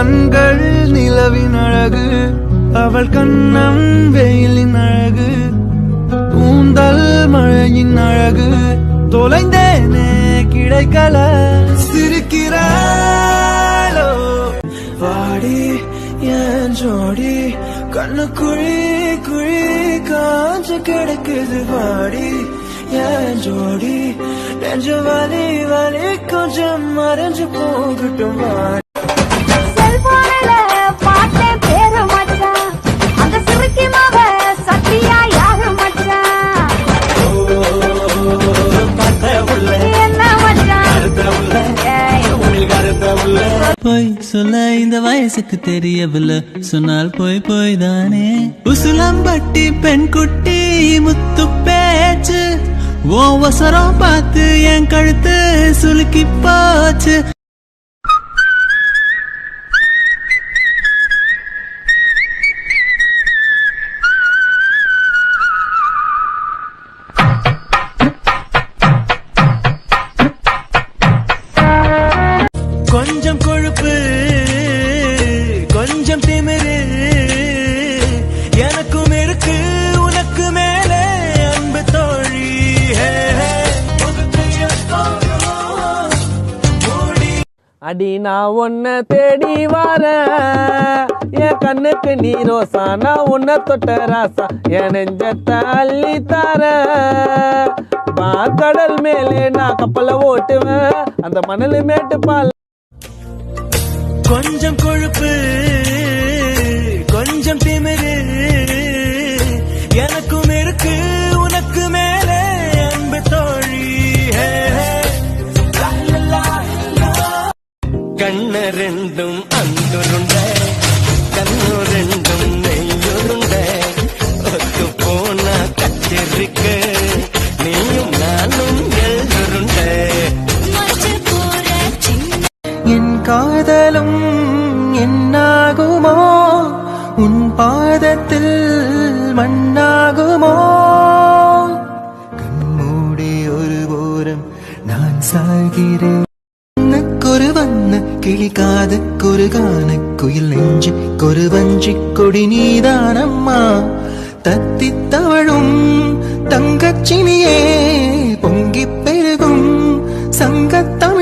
கண்கள் நிலவின் அழகு, அவள் கண்ணம் வெயிலின் அழகு, கூந்தல் மழையின் அழகு, தொலைந்தேனே கிடைக்கல. சிரிக்கிறாளோ வாடி என் ஜோடி, கண்ணு குழி குழி காஞ்சு கிடக்குது வாடி என் ஜோடி, நெஞ்சு வலி வலி கொஞ்சம் மறைஞ்சு போகட்டும் வாடி. போய் சொல்ல இந்த வயசுக்கு தெரியவில்லை, சொன்னால் போய் போய் தானே. உசுலம்பட்டி பெண் குட்டி முத்து பேச்சு, ஓ வசரம் பார்த்து என் கழுத்து சுலுக்கி போச்சு. கொஞ்சம் கொழுப்பு கொஞ்சம் திமிரு எனக்கும் இருக்கு உனக்கு மேலே அன்பு தோழி. அடி நான் உன்னை தேடி வரேன், என் கண்ணுக்கு நீ ரோசா, நான் உன்னை தொட்ட ராசா, என் நெஞ்சத்தை அள்ளி தரேன். கடல் மேலே நான் கப்பலை ஓட்டுவேன், அந்த மணல் மேட்டு பால். கொஞ்சம் கொழுப்பு கொஞ்சம் திமிரு எனக்கும் இருக்கு உனக்கு மேலே அன்பு தோழி. கண்ணு ரெண்டும் அந்துருண்ட, கண்ணு ரெண்டும் நெய்யுருண்ட, ஒத்து போன கச்சிருக்கு நீயும் நானும் எழுருண்ட. என் காதலும் என்னாகுமோ, உன் பாதத்தில் மண்ணாகுமோ. கண்மூடி ஒரு ஓரம் நான் சாகிறேன். ஒரு வண்ண கிளிக்காத குறுகான குயில் நெஞ்சு கொரு வஞ்சி கொடி நீதானம்மா. தத்தி தவழும் தங்கச்சினியே பொங்கி பெருகும் சங்கத்தம்